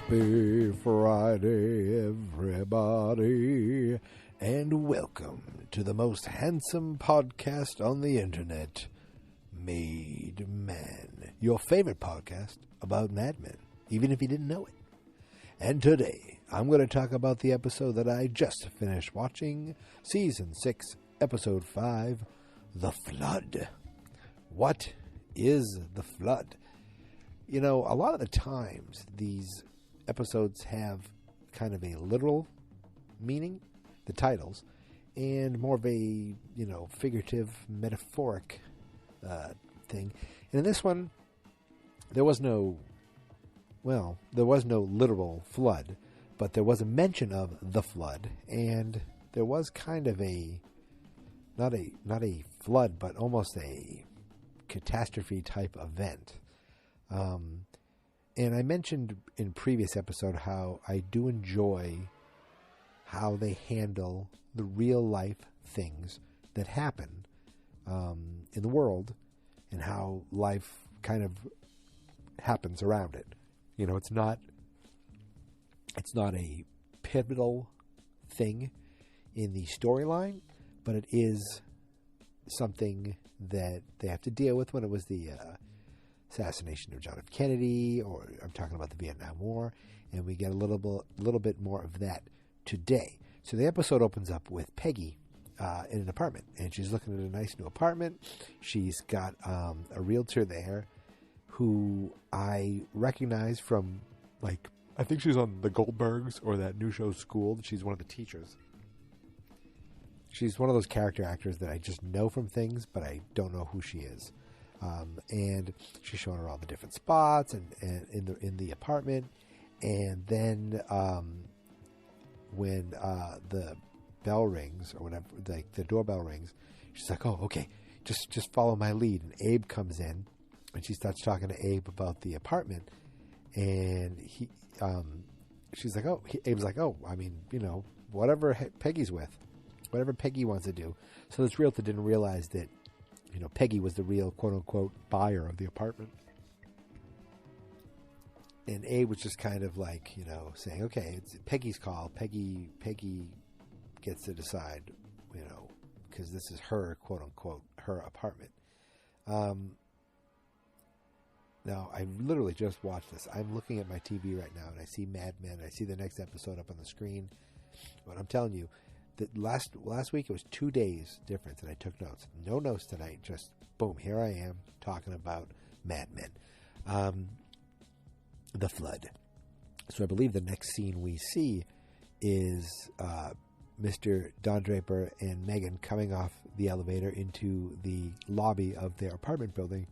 Happy Friday, everybody, and welcome to the most handsome podcast on the internet, Made Man. Your favorite podcast about Mad Men, even if you didn't know it. And today, I'm going to talk about the episode that I just finished watching, Season 6, Episode 5, The Flood. What is the flood? You know, a lot of the times, these episodes have kind of a literal meaning, the titles, and more of a, figurative, metaphoric thing. And in this one, there was no literal flood, but there was a mention of the flood, and there was kind of not a flood, but almost a catastrophe type event. And I mentioned in previous episode how I do enjoy how they handle the real life things that happen in the world and how life kind of happens around it. You know, it's not a pivotal thing in the storyline, but it is something that they have to deal with when it was the assassination of John F. Kennedy, or I'm talking about the Vietnam War, and we get a little bit more of that today. So the episode opens up with Peggy in an apartment, and she's looking at a nice new apartment. She's got a realtor there who I recognize from, I think she's on The Goldbergs or that new show School. She's one of the teachers. She's one of those character actors that I just know from things, but I don't know who she is. And she's showing her all the different spots and in the apartment. And then when the bell rings or whatever, the doorbell rings, she's like, "Oh, okay, just follow my lead." And Abe comes in, and she starts talking to Abe about the apartment. And she's like, Abe's like, "Oh, I mean, whatever Peggy's with, whatever Peggy wants to do." So this realtor didn't realize that, Peggy was the real quote-unquote buyer of the apartment. And Abe was just kind of saying, okay, it's Peggy's call. Peggy gets to decide, because this is her quote-unquote, her apartment. Now, I literally just watched this. I'm looking at my TV right now, and I see Mad Men. I see the next episode up on the screen. But I'm telling you, that last week it was 2 days difference, and I took notes. No notes tonight. Just boom, here I am talking about Mad Men, the flood. So I believe the next scene we see is Mr. Don Draper and Megan coming off the elevator into the lobby of their apartment building.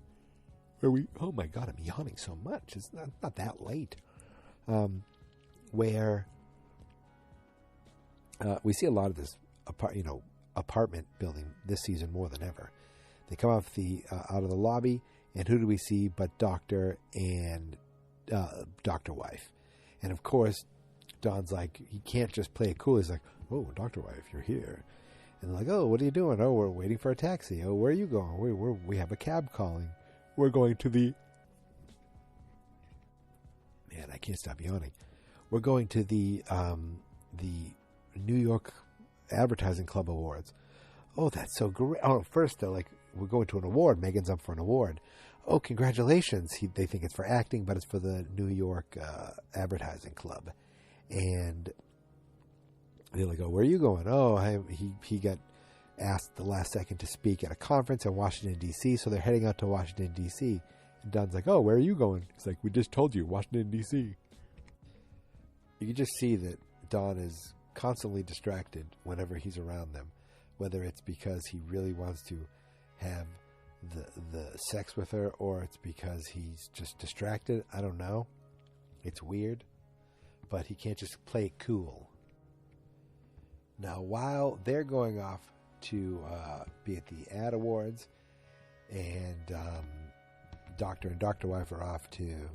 Oh my God, I'm yawning so much. It's not that late. Where we see a lot of this apartment building this season more than ever. They come off out of the lobby, and who do we see but Doctor and Doctor Wife? And of course, Don's like, he can't just play it cool. He's like, "Oh, Doctor Wife, you're here." And they're like, "Oh, what are you doing?" "Oh, we're waiting for a taxi." "Oh, where are you going?" We have a cab calling. We're going to the... Man, I can't stop yawning. We're going to the New York Advertising Club Awards. "Oh, that's so great." Oh, first they're like, "We're going to an award. Megan's up for an award." "Oh, congratulations." They think it's for acting, but it's for the New York Advertising Club. And they're like, "Oh, where are you going?" "Oh, he got asked the last second to speak at a conference in Washington, D.C., so they're heading out to Washington, D.C. And Don's like, "Oh, where are you going?" He's like, "We just told you, Washington, D.C." You can just see that Don is constantly distracted whenever he's around them, whether it's because he really wants to have the sex with her or it's because he's just distracted. I don't know. It's weird, but he can't just play it cool. Now, while they're going off to be at the ad awards, and Doctor and Dr. Wife are off to,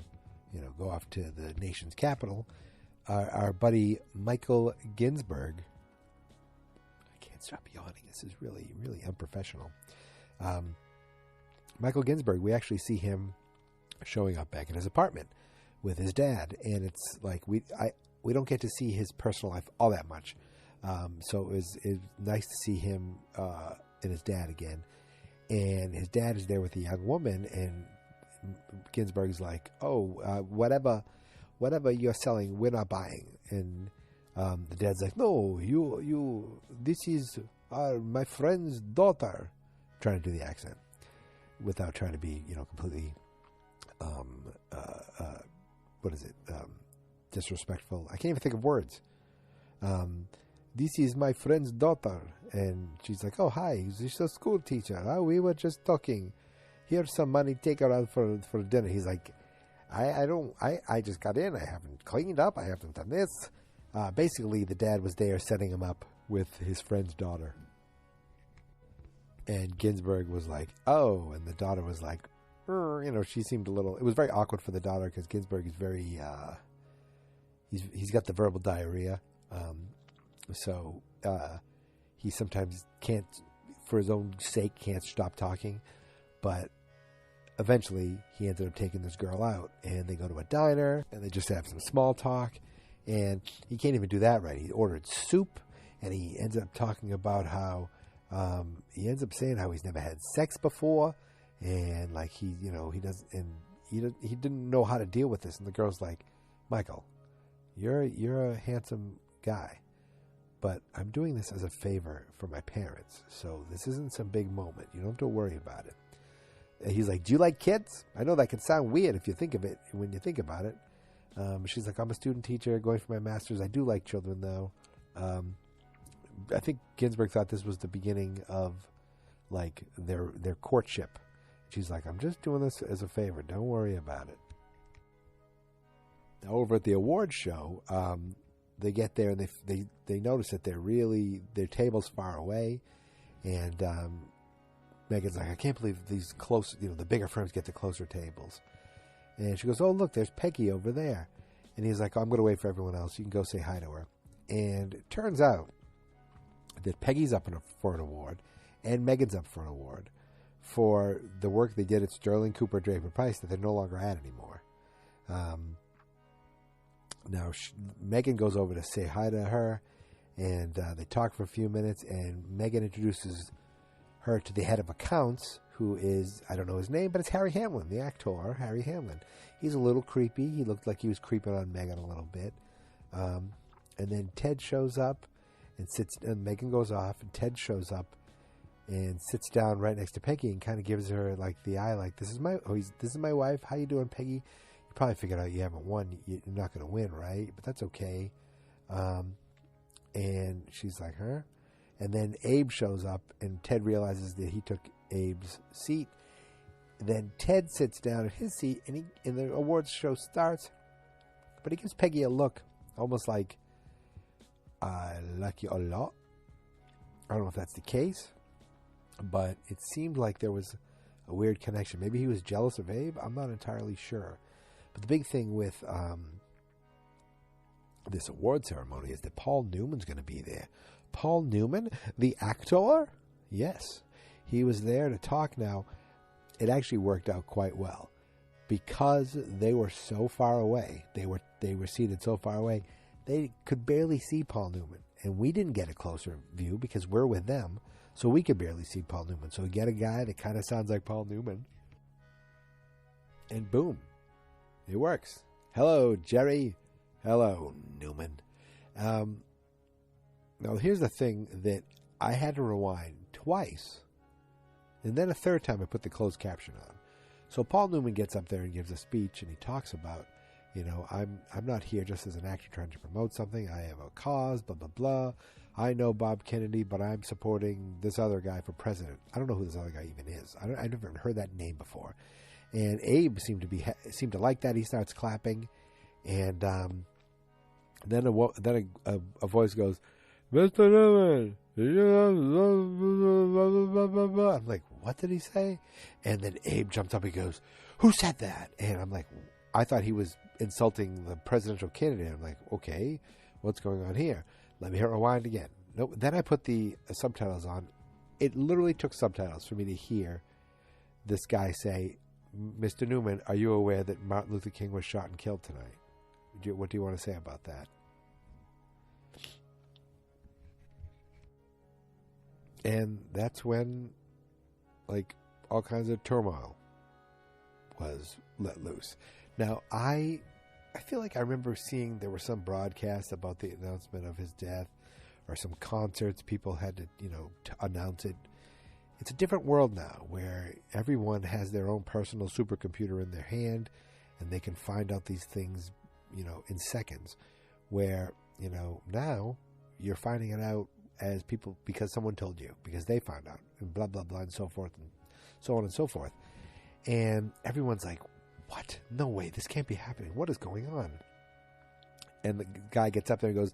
go off to the nation's capital, our buddy Michael Ginsberg, I can't stop yawning. This is really, really unprofessional. Michael Ginsberg, we actually see him showing up back in his apartment with his dad, and it's like we don't get to see his personal life all that much. So it was nice to see him and his dad again. And his dad is there with a young woman, and Ginsburg's like, "Oh, whatever you're selling, we're not buying." And the dad's like, "No, this is my friend's daughter," trying to do the accent without trying to be, completely, disrespectful. I can't even think of words. This is my friend's daughter. And she's like, "Oh, hi, she's a school teacher. Oh, we were just talking. Here's some money, take her out for dinner." He's like, I just got in. I haven't cleaned up. I haven't done this. Basically, the dad was there setting him up with his friend's daughter. And Ginsburg was like, "Oh," and the daughter was like, she seemed a little, it was very awkward for the daughter because Ginsburg is very, he's got the verbal diarrhea. So he sometimes can't, for his own sake, can't stop talking. But eventually, he ended up taking this girl out, and they go to a diner, and they just have some small talk. And he can't even do that right. He ordered soup, and he ends up talking about how he ends up saying how he's never had sex before, and like he didn't know how to deal with this. And the girl's like, "Michael, you're a handsome guy, but I'm doing this as a favor for my parents, so this isn't some big moment. You don't have to worry about it." And he's like, "Do you like kids? I know that can sound weird if you think of it, when you think about it." She's like, "I'm a student teacher going for my master's. I do like children, though." I think Ginsburg thought this was the beginning of like their courtship. She's like, "I'm just doing this as a favor. Don't worry about it." Now, over at the awards show, they get there and they notice that their table's far away, and Megan's like, "I can't believe these close, the bigger firms get the closer tables." And she goes, "Oh, look, there's Peggy over there." And he's like, "Oh, I'm going to wait for everyone else. You can go say hi to her." And it turns out that Peggy's up for an award, and Megan's up for an award for the work they did at Sterling Cooper Draper Price that they're no longer at anymore. Now, Megan goes over to say hi to her, and they talk for a few minutes, and Megan introduces her to the head of accounts, who is, I don't know his name, but it's Harry Hamlin, the actor, Harry Hamlin. He's a little creepy. He looked like he was creeping on Megan a little bit. And then Ted shows up and Megan goes off, and Ted shows up and sits down right next to Peggy and kind of gives her like the eye, like, this is my wife. How you doing, Peggy? You probably figured out you haven't won. You're not going to win, right? But that's okay. And she's like, "Huh?" And then Abe shows up, and Ted realizes that he took Abe's seat. Then Ted sits down at his seat, and the awards show starts. But he gives Peggy a look, almost like, "I like you a lot." I don't know if that's the case, but it seemed like there was a weird connection. Maybe he was jealous of Abe. I'm not entirely sure. But the big thing with this award ceremony is that Paul Newman's going to be there. Paul Newman, the actor? Yes. He was there to talk. Now, it actually worked out quite well because they were so far away. They were seated so far away. They could barely see Paul Newman. And we didn't get a closer view because we're with them. So we could barely see Paul Newman. So we get a guy that kind of sounds like Paul Newman. And boom. It works. "Hello, Jerry." "Hello, Newman." Now, here's the thing that I had to rewind twice. And then a third time I put the closed caption on. So Paul Newman gets up there and gives a speech, and he talks about, I'm not here just as an actor trying to promote something. I have a cause, blah, blah, blah. I know Bob Kennedy, but I'm supporting this other guy for president. I don't know who this other guy even is. I've never heard that name before. And Abe seemed to like that. He starts clapping, and then a voice goes, "Mr. Newman." I'm like, what did he say? And then Abe jumps up and goes, "Who said that?" And I'm like, I thought he was insulting the presidential candidate. I'm like, okay, what's going on here? Let me hit rewind again. Nope. Then I put the subtitles on. It literally took subtitles for me to hear this guy say, Mr. Newman, are you aware that Martin Luther King was shot and killed tonight? What do you want to say about that? And that's when, like, all kinds of turmoil was let loose. Now, I feel like I remember seeing there were some broadcasts about the announcement of his death, or some concerts. People had to, to announce it. It's a different world now, where everyone has their own personal supercomputer in their hand, and they can find out these things, in seconds. Where, now you're finding it out as people because someone told you, because they found out, and blah, blah, blah, and so forth, and so on and so forth. And everyone's like, what? No way, this can't be happening. What is going on? And the guy gets up there and goes,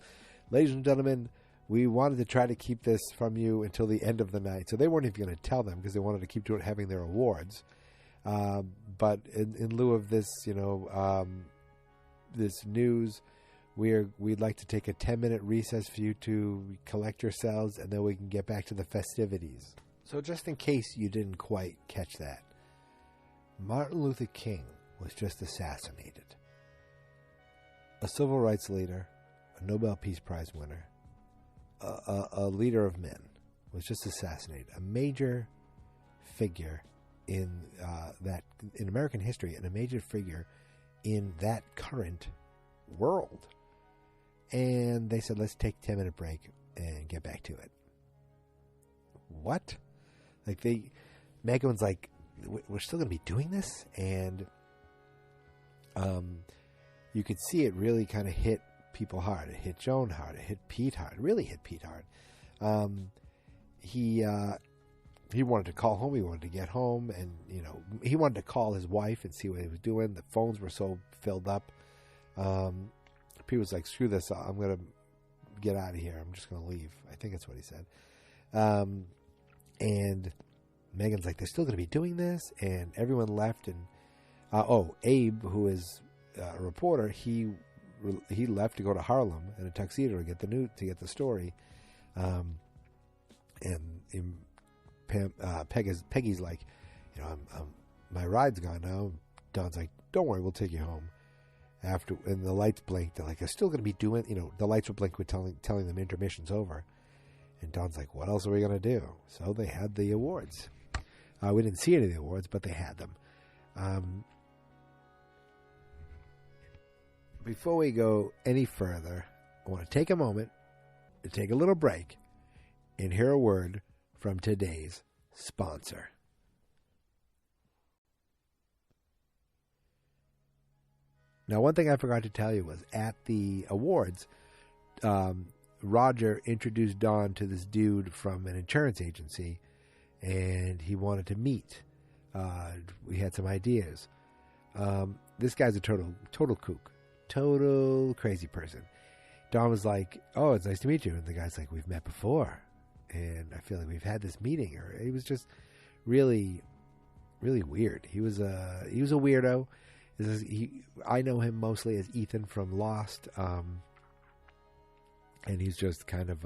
ladies and gentlemen, we wanted to try to keep this from you until the end of the night. So they weren't even going to tell them because they wanted to keep having their awards. But in lieu of this, this news, we'd like to take a 10-minute recess for you to collect yourselves, and then we can get back to the festivities. So just in case you didn't quite catch that, Martin Luther King was just assassinated. A civil rights leader, a Nobel Peace Prize winner, a leader of men was just assassinated. A major figure in American history, and a major figure in that current world. And they said, let's take a 10-minute break and get back to it. What? Megan was like, we're still going to be doing this? And you could see it really kind of hit people hard. It hit Joan hard. It hit Pete hard. It really hit Pete hard. He wanted to call home. He wanted to get home, and he wanted to call his wife and see what he was doing. The phones were so filled up. Pete was like, screw this, I'm going to get out of here. I'm just going to leave. I think that's what he said. And Megan's like, they're still going to be doing this? And everyone left. And Abe, who is a reporter, he left to go to Harlem in a tuxedo to get the story. And Peggy's like, my ride's gone now. Don's like, don't worry, we'll take you home. And the lights blinked. They're like, they're still going to be doing, the lights would blink with telling them intermission's over. And Don's like, what else are we going to do? So they had the awards. We didn't see any of the awards, but they had them. Before we go any further, I want to take a moment to take a little break and hear a word from today's sponsor. Now, one thing I forgot to tell you was at the awards, Roger introduced Don to this dude from an insurance agency, and he wanted to meet. We had some ideas. This guy's a total kook, total crazy person. Don was like, "Oh, it's nice to meet you," and the guy's like, "We've met before, and I feel like we've had this meeting." Or he was just really, really weird. He was a weirdo. I know him mostly as Ethan from Lost, and he's just kind of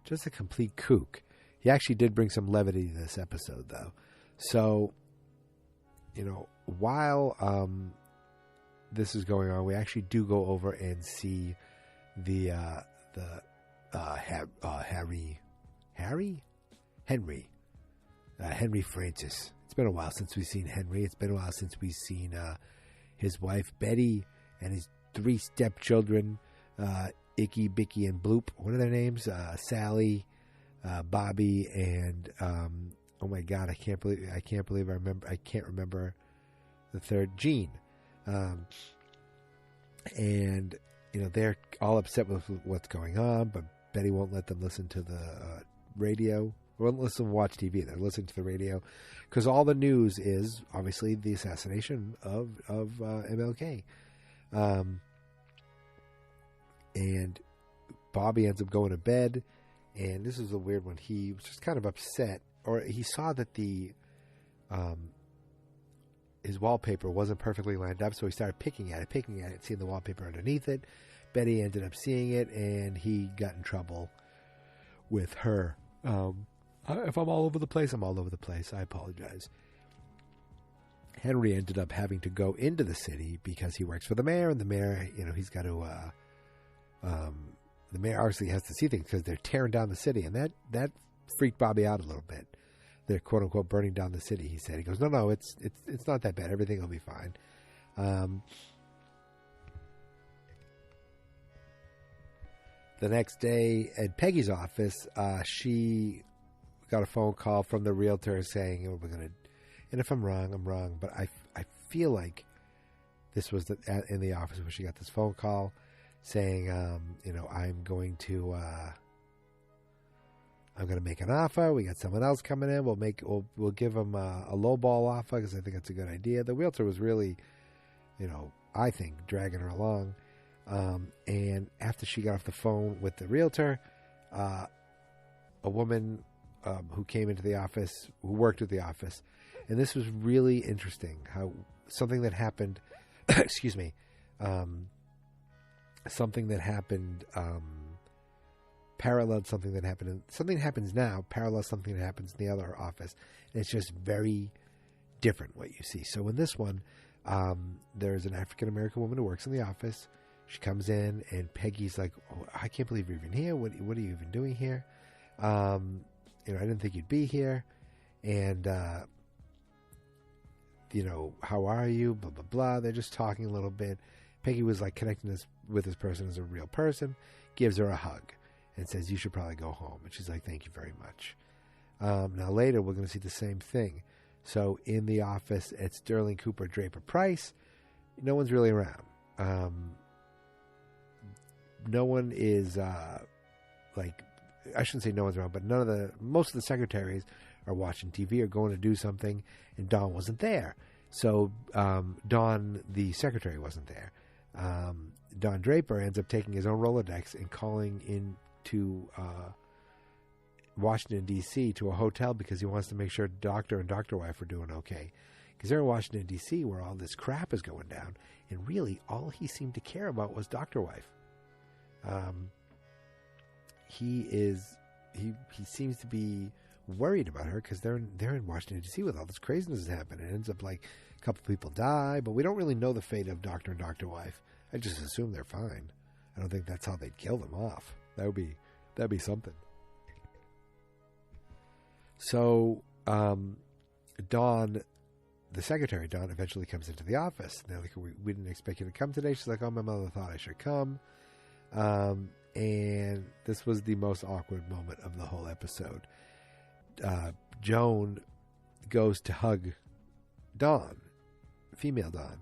just a complete kook. He actually did bring some levity to this episode, though. So, while this is going on, we actually do go over and see the Henry Francis. It's been a while since we've seen Henry. It's been a while since we've seen his wife Betty and his 3 stepchildren, Icky, Bicky, and Bloop. What are their names? Sally, Bobby, and oh my God, I can't believe I can't remember the third, Jean. And they're all upset with what's going on, but Betty won't let them listen to the radio. Won't listen to watch TV. They're listening to the radio because all the news is obviously the assassination of MLK. And Bobby ends up going to bed, and this is a weird one. He was just kind of upset, or he saw that his wallpaper wasn't perfectly lined up, so he started picking at it, seeing the wallpaper underneath it. Betty ended up seeing it, and he got in trouble with her. If I'm all over the place, I'm all over the place. I apologize. Henry ended up having to go into the city because he works for the mayor, and the mayor, he's got to. The mayor obviously has to see things because they're tearing down the city, and that freaked Bobby out a little bit. They're quote unquote burning down the city. He said, he goes, no, it's not that bad. Everything will be fine. The next day at Peggy's office, she got a phone call from the realtor saying, we're going to, and if I'm wrong, I'm wrong, but I feel like this was in the office where she got this phone call saying, I'm going to make an offer. We got someone else coming in. We'll give them a lowball offer because I think it's a good idea. The realtor was really, I think, dragging her along. And after she got off the phone with the realtor, a woman who came into the office, who worked at the office, and this was really interesting, how something that happened, excuse me, something that happened paralleled something that happened, something that happens now parallels something that happens in the other office, and it's just very different what you see. So in this one, there's an African-American woman who works in the office. She comes in, and Peggy's like, oh, I can't believe you're even here. What are you even doing here? I didn't think you'd be here. And, how are you? Blah, blah, blah. They're just talking a little bit. Peggy was like connecting with this person as a real person, gives her a hug, and says, you should probably go home. And she's like, thank you very much. Now later, we're going to see the same thing. So in the office at Sterling Cooper Draper Price, no one's really around. No one is I shouldn't say no one's around, but most of the secretaries are watching TV or going to do something, and Dawn wasn't there. So Dawn, the secretary, wasn't there. Don Draper ends up taking his own Rolodex and calling into Washington, D.C. to a hotel because he wants to make sure Doctor and Doctor Wife are doing okay. Because they're in Washington, D.C. where all this crap is going down. And really, all he seemed to care about was Doctor Wife. He seems to be worried about her because they're in Washington, D.C. with all this craziness that's happening. It ends up like a couple people die, but we don't really know the fate of Doctor and Doctor Wife. I just assume they're fine. I don't think that's how they'd kill them off. That'd be something. So, Dawn, the secretary, Dawn, eventually comes into the office. And they're like, we didn't expect you to come today. She's like, oh, my mother thought I should come. And this was the most awkward moment of the whole episode. Joan goes to hug Dawn, female Dawn.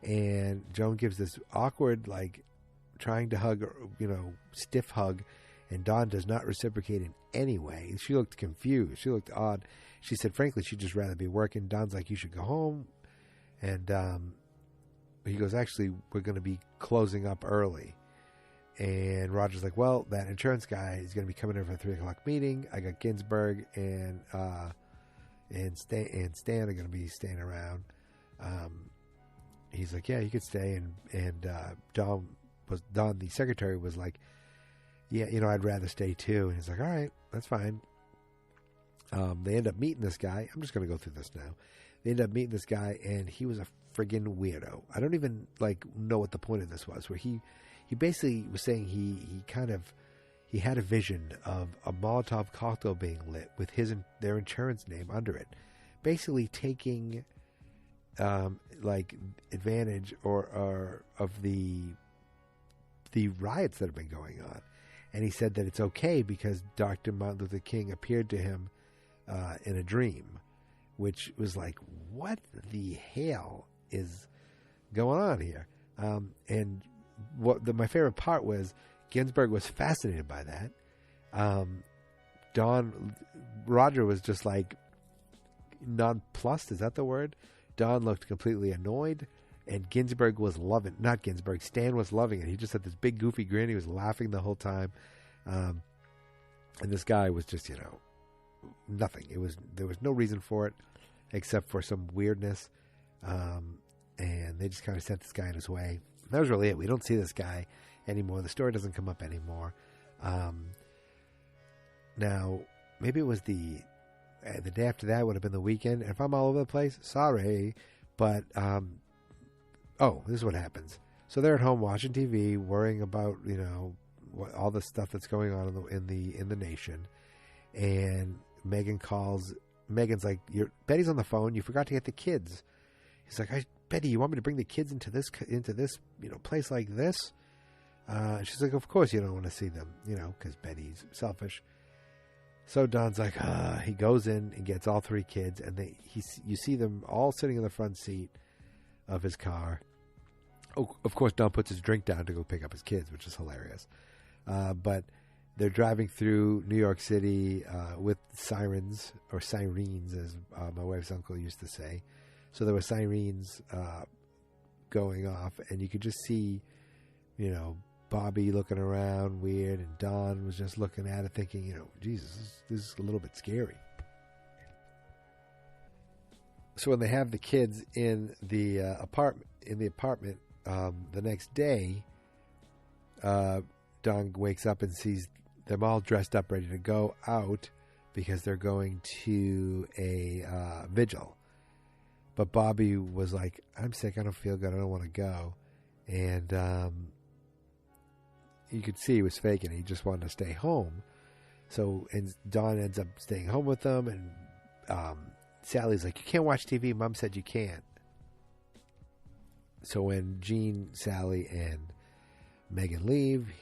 And Joan gives this awkward, trying to hug, stiff hug. And Dawn does not reciprocate in any way. She looked confused. She looked odd. She said, frankly, she'd just rather be working. Dawn's like, you should go home. And he goes, actually, we're going to be closing up early. And Roger's like, well, that insurance guy is going to be coming in for a 3 o'clock meeting. I got Ginsburg and Stan are going to be staying around. He's like, yeah, you could stay. And Dawn, the secretary, was like, yeah, I'd rather stay too. And he's like, all right, that's fine. They end up meeting this guy. I'm just going to go through this now. They end up meeting this guy, and he was a friggin' weirdo. I don't even know what the point of this was, where he basically was saying he had a vision of a Molotov cocktail being lit with their insurance name under it, basically taking advantage or of the riots that have been going on. And he said that it's okay because Dr. Martin Luther King appeared to him in a dream, which was like, what the hell is going on here? And my favorite part was Ginsburg was fascinated by that. Roger was just like nonplussed. Is that the word? Dawn looked completely annoyed. And Ginsburg was loving, not Ginsburg, Stan was loving it. He just had this big goofy grin. He was laughing the whole time. And this guy was just, nothing. There was no reason for it except for some weirdness. And they just kind of sent this guy on his way. That was really it. We don't see this guy anymore. The story doesn't come up anymore. Now, maybe it was the day after that would have been the weekend. And if I'm all over the place, sorry. But this is what happens. So they're at home watching TV, worrying about all the stuff that's going on in the nation. And Megan calls. Megan's like, Betty's on the phone. You forgot to get the kids. He's like, Betty, you want me to bring the kids into this place like this? She's like, of course you don't want to see them, because Betty's selfish. So Don's like, he goes in and gets all three kids, and you see them all sitting in the front seat of his car. Oh, of course, Don puts his drink down to go pick up his kids, which is hilarious. But they're driving through New York City with sirens, or sirens, as my wife's uncle used to say. So there were sirens going off, and you could just see, Bobby looking around weird, and Don was just looking at it thinking, Jesus, this is a little bit scary. So when they have the kids in the apartment, the next day, Don wakes up and sees them all dressed up, ready to go out because they're going to a vigil. But Bobby was like, I'm sick, I don't feel good, I don't want to go. And you could see he was faking it. He just wanted to stay home. So, and Don ends up staying home with them, and Sally's like, you can't watch TV, Mom said you can't. So when Gene, Sally, and Megan leave,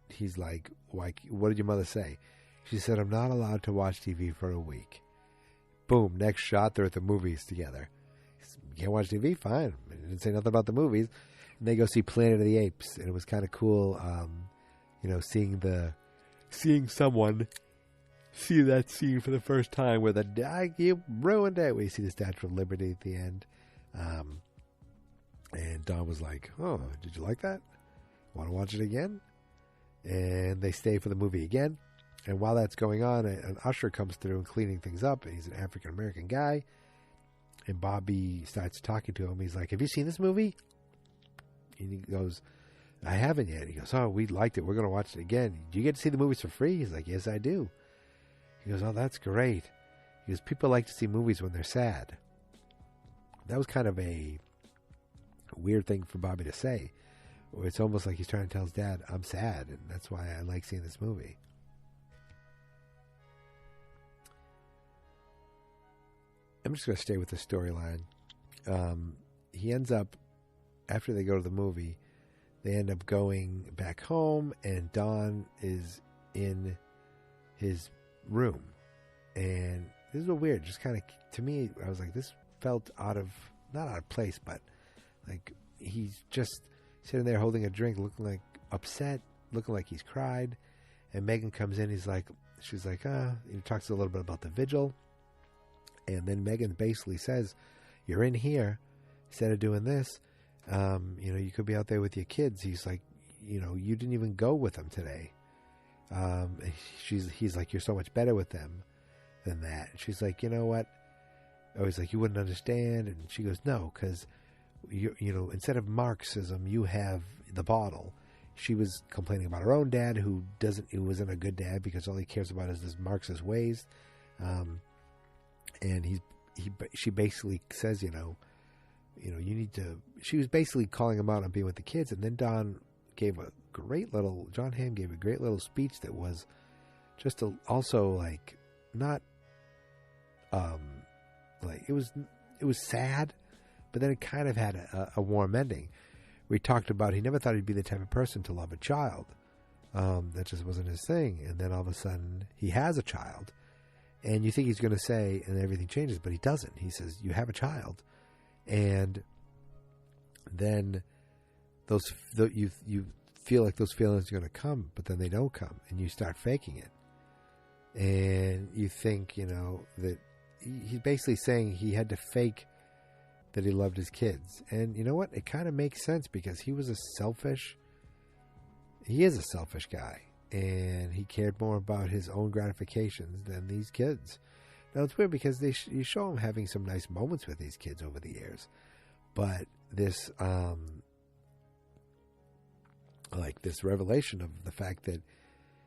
he's like, what did your mother say? She said, I'm not allowed to watch TV for a week. Boom, next shot, they're at the movies together. You can't watch TV? Fine. I didn't say nothing about the movies. And they go see Planet of the Apes, and it was kind of cool, seeing someone see that scene for the first time where you ruined it, where you see the Statue of Liberty at the end. And Don was like, oh, did you like that? Want to watch it again? And they stay for the movie again. And while that's going on, an usher comes through and cleaning things up. And he's an African-American guy. And Bobby starts talking to him. He's like, have you seen this movie? And he goes, I haven't yet. He goes, oh, we liked it. We're going to watch it again. Do you get to see the movies for free? He's like, yes, I do. He goes, oh, that's great. He goes, people like to see movies when they're sad. That was kind of a weird thing for Bobby to say. It's almost like he's trying to tell his dad, I'm sad, and that's why I like seeing this movie. I'm just going to stay with the storyline. He ends up, after they go to the movie, they end up going back home, and Don is in his room. And this is weird. Just kind of, to me, I was like, this felt not out of place, but like he's just sitting there holding a drink, looking like upset, looking like he's cried. And Megan comes in. She's like, he talks a little bit about the vigil. And then Megan basically says, you're in here instead of doing this. You could be out there with your kids. He's like, you didn't even go with them today. He's like, you're so much better with them than that. And she's like, you know what? I was like, you wouldn't understand. And she goes, no, because instead of Marxism, you have the bottle. She was complaining about her own dad, who wasn't a good dad because all he cares about is his Marxist ways. And she basically says, you need to. She was basically calling him out on being with the kids, and then John Hamm gave a great little speech that was just also like not like it was sad, but then it kind of had a warm ending. We talked about he never thought he'd be the type of person to love a child. That just wasn't his thing, and then all of a sudden he has a child. And you think he's going to say, and everything changes, but he doesn't. He says, you have a child. And then you feel like those feelings are going to come, but then they don't come, and you start faking it. And you think, that he's basically saying he had to fake that he loved his kids. And you know what? It kind of makes sense because he is a selfish guy. And he cared more about his own gratifications than these kids. Now, it's weird because you show him having some nice moments with these kids over the years. But this, this revelation of the fact that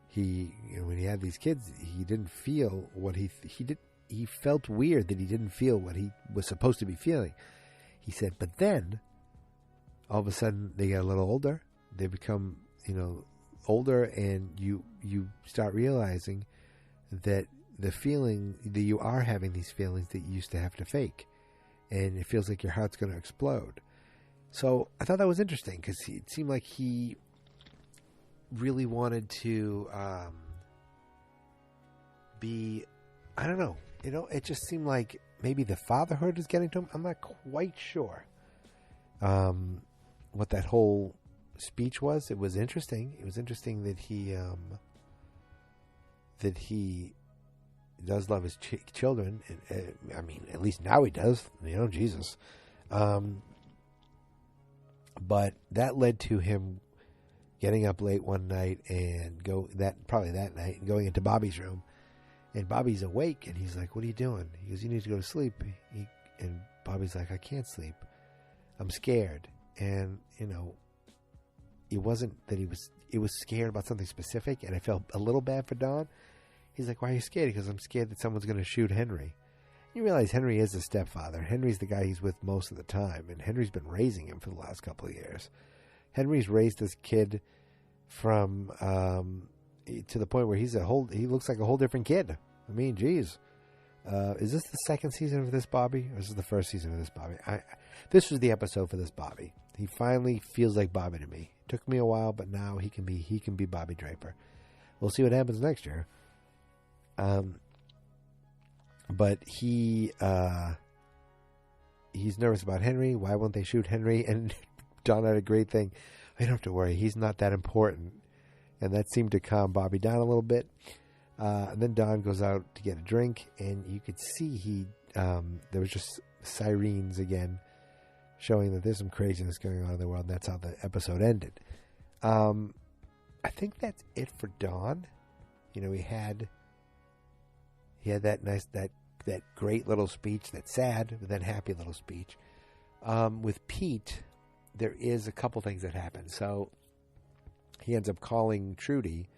he, when he had these kids, he didn't feel what he did. he felt weird that he didn't feel what he was supposed to be feeling. He said, but then all of a sudden they get a little older. They become, older, and you start realizing that the feeling that you are having these feelings that you used to have to fake, and it feels like your heart's going to explode. So I thought that was interesting because it seemed like he really wanted to be, I don't know, it just seemed like maybe the fatherhood is getting to him. I'm not quite sure what that whole speech was. It was interesting. It was interesting that he does love his children. I mean, at least now he does. Jesus. But that led to him getting up late one night and probably that night, and going into Bobby's room. And Bobby's awake, and he's like, "What are you doing?" He goes, "You need to go to sleep." And Bobby's like, "I can't sleep. I'm scared." And it wasn't that it was scared about something specific, and I felt a little bad for Don. He's like, "Why are you scared?" Because I'm scared that someone's going to shoot Henry. You realize Henry is a stepfather. Henry's the guy he's with most of the time, and Henry's been raising him for the last couple of years. Henry's raised this kid from to the point where he looks like a whole different kid. I mean, geez. Is this the second season of this Bobby, or is this the first season of this Bobby? This was the episode for this Bobby. He finally feels like Bobby to me. It took me a while, but now he can be Bobby Draper. We'll see what happens next year. But he's nervous about Henry. Why won't they shoot Henry? And Don had a great thing. I don't have to worry. He's not that important. And that seemed to calm Bobby down a little bit. And then Don goes out to get a drink, and you could see there was just sirens again, showing that there's some craziness going on in the world. And that's how the episode ended. I think that's it for Don. He had that nice, that great little speech, that sad but then happy little speech. With Pete, there is a couple things that happen. So he ends up calling Trudy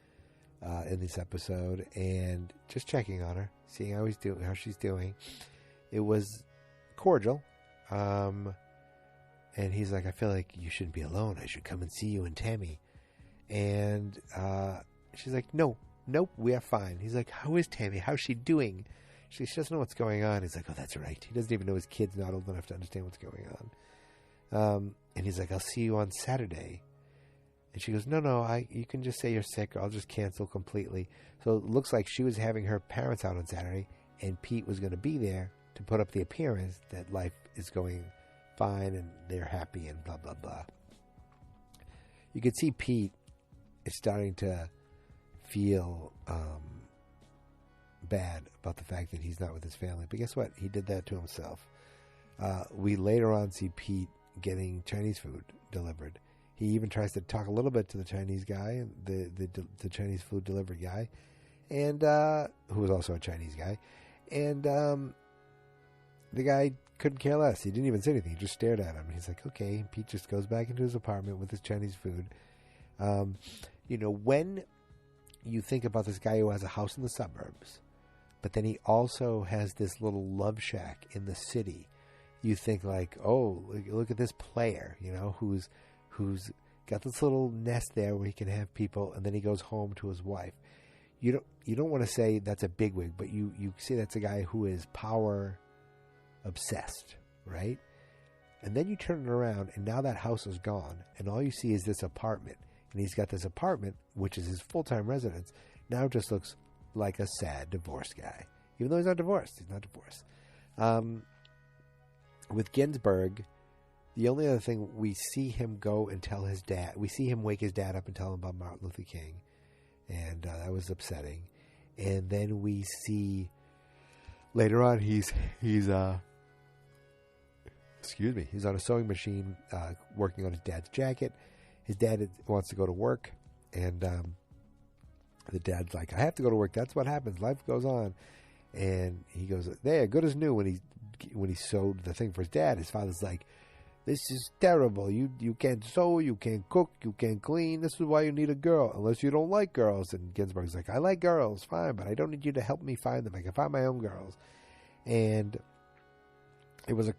in this episode and just checking on her, seeing how she's doing. It was cordial, and he's like, "I feel like you shouldn't be alone. I should come and see you and Tammy." And she's like, "Nope, we are fine." He's like, "How is Tammy? How's she doing?" She doesn't know what's going on. He's like, "Oh, that's right." He doesn't even know his kid's not old enough to understand what's going on. And he's like, "I'll see you on Saturday." And she goes, No, you can just say you're sick, or I'll just cancel completely. So it looks like she was having her parents out on Saturday, and Pete was going to be there to put up the appearance that life is going fine and they're happy and blah, blah, blah. You could see Pete is starting to feel bad about the fact that he's not with his family. But guess what? He did that to himself. We later on see Pete getting Chinese food delivered. He even tries to talk a little bit to the Chinese guy, the Chinese food delivery guy, and who was also a Chinese guy. And the guy couldn't care less. He didn't even say anything. He just stared at him. He's like, okay. Pete just goes back into his apartment with his Chinese food. When you think about this guy who has a house in the suburbs, but then he also has this little love shack in the city, you think like, oh, look at this player, who's got this little nest there where he can have people, and then he goes home to his wife. You don't want to say that's a bigwig, but you say that's a guy who is power obsessed, right? And then you turn it around, and now that house is gone, and all you see is this apartment. And he's got this apartment, which is his full-time residence, now just looks like a sad divorced guy. Even though he's not divorced. He's not divorced. With Ginsburg, the only other thing, we see him go and tell his dad. We see him wake his dad up and tell him about Martin Luther King. And that was upsetting. And then we see later on he's on a sewing machine working on his dad's jacket. His dad wants to go to work, and the dad's like, I have to go to work. That's what happens. Life goes on. And he goes, there, good as new. When he sewed the thing for his dad, his father's like, this is terrible. You can't sew, you can't cook, you can't clean. This is why you need a girl, unless you don't like girls. And Ginsburg's like, I like girls, fine, but I don't need you to help me find them. I can find my own girls. And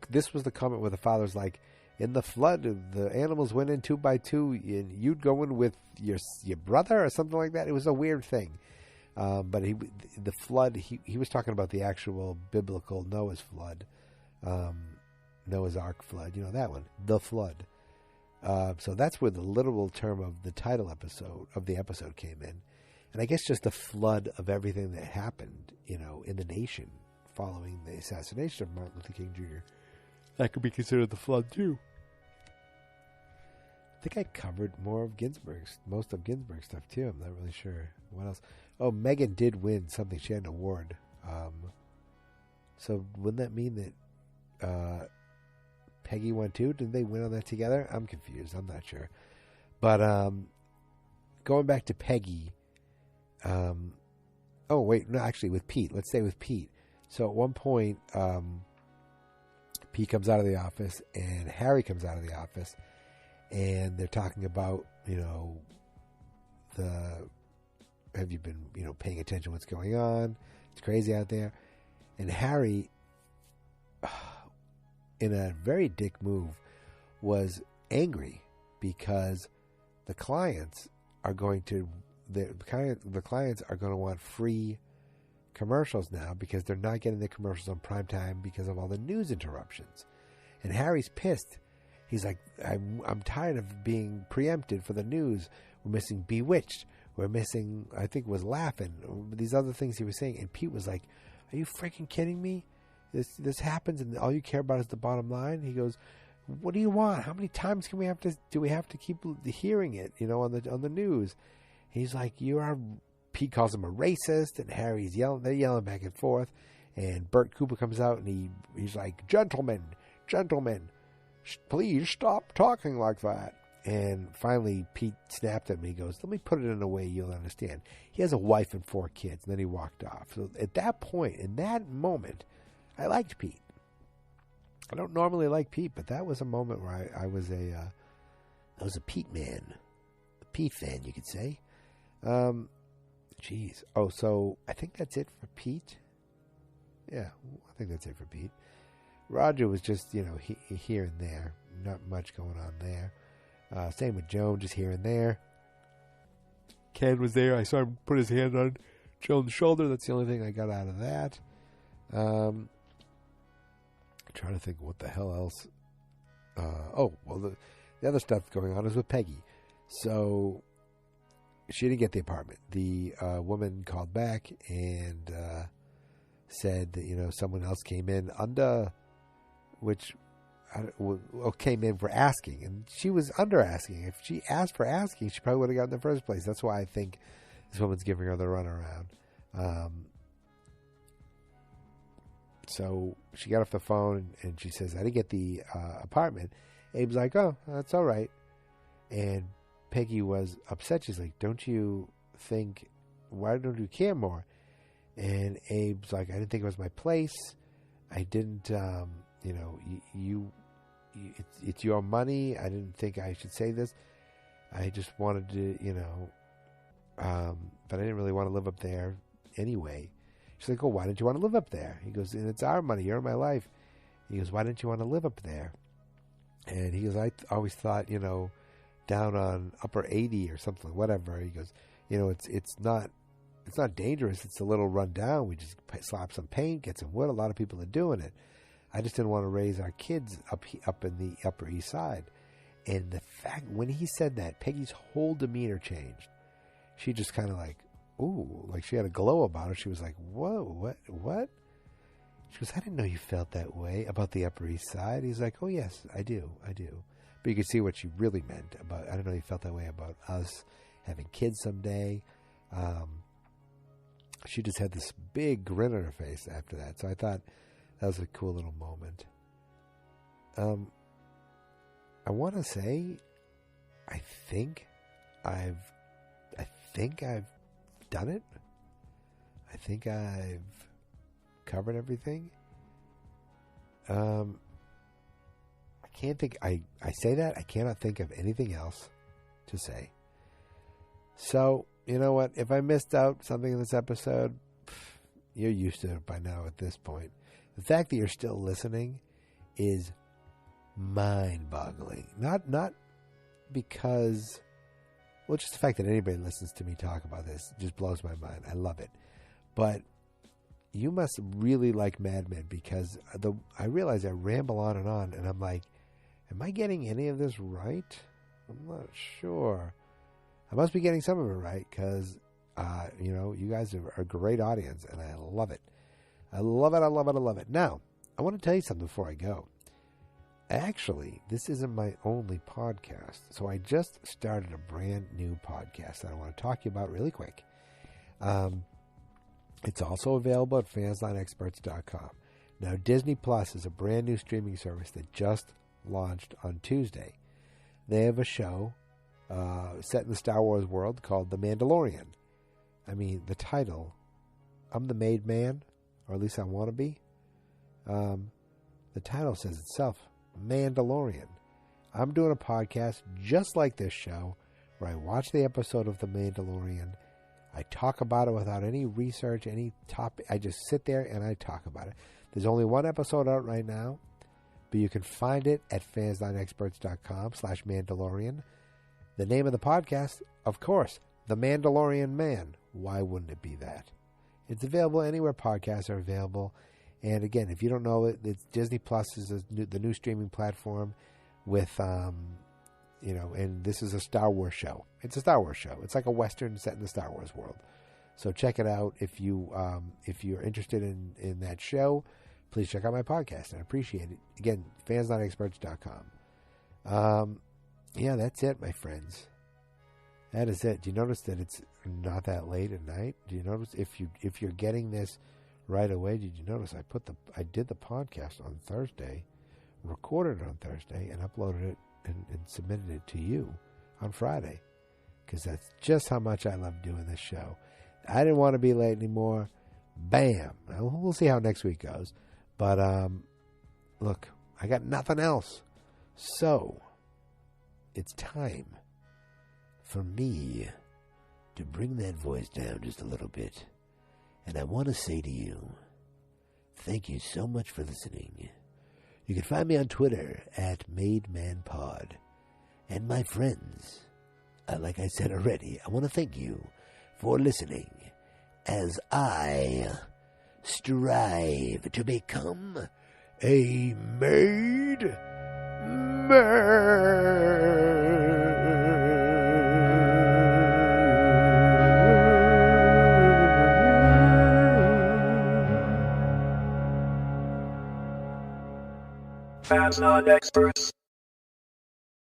this was the comment where the father's like, in the flood, the animals went in 2 by 2, and you'd go in with your brother or something like that. It was a weird thing. But the flood, he was talking about the actual biblical Noah's flood, Noah's Ark flood. You know that one, the flood. So that's where the literal term of the title of the episode came in. And I guess just the flood of everything that happened, in the nation following the assassination of Martin Luther King Jr. That could be considered the flood too. I think I covered most of Ginsburg's stuff too. I'm not really sure what else. Oh, Megan did win something. She had an award. So wouldn't that mean that Peggy won too? Did they win on that together? I'm confused. I'm not sure. But going back to Peggy. Oh wait, no, actually with Pete. Let's stay with Pete. So at one point, Pete comes out of the office and Harry comes out of the office, and they're talking about, have you been, paying attention to what's going on? It's crazy out there. And Harry, in a very dick move, was angry because the clients are going to want free commercials now because they're not getting the commercials on prime time because of all the news interruptions. And Harry's pissed. He's like, I'm tired of being preempted for the news. We're missing Bewitched. We're missing, I think it was Laughing. These other things he was saying. And Pete was like, are you freaking kidding me? This happens and all you care about is the bottom line? He goes, what do you want? How many times do we have to keep hearing it, on the news? He's like, Pete calls him a racist, and Harry's yelling. They're yelling back and forth, and Bert Cooper comes out, and he's like, gentlemen, please stop talking like that. And finally, Pete snapped at me. He goes, let me put it in a way you'll understand. He has a wife and 4 kids, and then he walked off. So at that point, in that moment, I liked Pete. I don't normally like Pete, but that was a moment where I was a Pete man, a Pete fan, you could say. Jeez. Oh, so I think that's it for Pete. Yeah, I think that's it for Pete. Roger was just, here and there. Not much going on there. Same with Joan, just here and there. Ken was there. I saw him put his hand on Joan's shoulder. That's the only thing I got out of that. I'm trying to think what the hell else. The other stuff going on is with Peggy. So she didn't get the apartment. The woman called back and said that, someone else came in under, came in for asking. And she was under asking. If she asked for asking, she probably would have gotten in the first place. That's why I think this woman's giving her the runaround. So she got off the phone and she says, I didn't get the apartment. Abe's like, oh, that's all right. And Peggy was upset. She's like, why don't you care more? And Abe's like, I didn't think it was my place. I didn't, it's your money. I didn't think I should say this. I just wanted to, but I didn't really want to live up there anyway. She's like, oh, why didn't you want to live up there? He goes, and it's our money. You're in my life. He goes, why didn't you want to live up there? And he goes, I always thought, down on upper 80 or something, whatever. He goes, it's not dangerous. It's a little run down. We just slap some paint, get some wood. A lot of people are doing it. I just didn't want to raise our kids up in the Upper East Side. And the fact, when he said that, Peggy's whole demeanor changed. She just kind of like, ooh, like she had a glow about her. She was like, whoa, what? She goes, I didn't know you felt that way about the Upper East Side. He's like, oh, yes, I do. But you could see what she really meant about, I didn't know you felt that way about us having kids someday. She just had this big grin on her face after that. So I thought that was a cool little moment. I want to say, I think I've done it. I think I've covered everything. I can't think. I say that I cannot think of anything else to say. So you know what? If I missed out something in this episode, you're used to it by now at this point. The fact that you're still listening is mind-boggling. Not because, well, just the fact that anybody listens to me talk about this just blows my mind. I love it. But you must really like Mad Men, because I realize I ramble on, and I'm like, am I getting any of this right? I'm not sure. I must be getting some of it right, because, you guys are a great audience, and I love it. I love it, I love it, I love it. Now, I want to tell you something before I go. Actually, this isn't my only podcast, so I just started a brand new podcast that I want to talk to you about really quick. It's also available at fanslineexperts.com. Now, Disney Plus is a brand new streaming service that just launched on Tuesday. They have a show set in the Star Wars world called The Mandalorian. I mean, the title, I'm the made man, or at least I want to be. The title says itself, Mandalorian. I'm doing a podcast just like this show, where I watch the episode of The Mandalorian. I talk about it without any research, any topic. I just sit there and I talk about it. There's only one episode out right now, but you can find it at fanslineexperts.com/Mandalorian. The name of the podcast, of course, The Mandalorian Man. Why wouldn't it be that? It's available anywhere podcasts are available. And again, if you don't know it, it's Disney Plus is the new streaming platform with, and this is a Star Wars show. It's a Star Wars show. It's like a Western set in the Star Wars world. So check it out. If you're interested in that show, please check out my podcast. I appreciate it. Again, fanslineexperts.com. Yeah, that's it, my friends. That is it. Do you notice that it's not that late at night? Do you notice if you're getting this right away? Did you notice I did the podcast on Thursday, recorded it on Thursday, and uploaded it and submitted it to you on Friday, because that's just how much I love doing this show. I didn't want to be late anymore. Bam. Now, we'll see how next week goes. But look, I got nothing else. So it's time for me to bring that voice down just a little bit. And I want to say to you, thank you so much for listening. You can find me on Twitter at MadeManPod. And my friends, like I said already, I want to thank you for listening as I strive to become a made man. Fans not experts.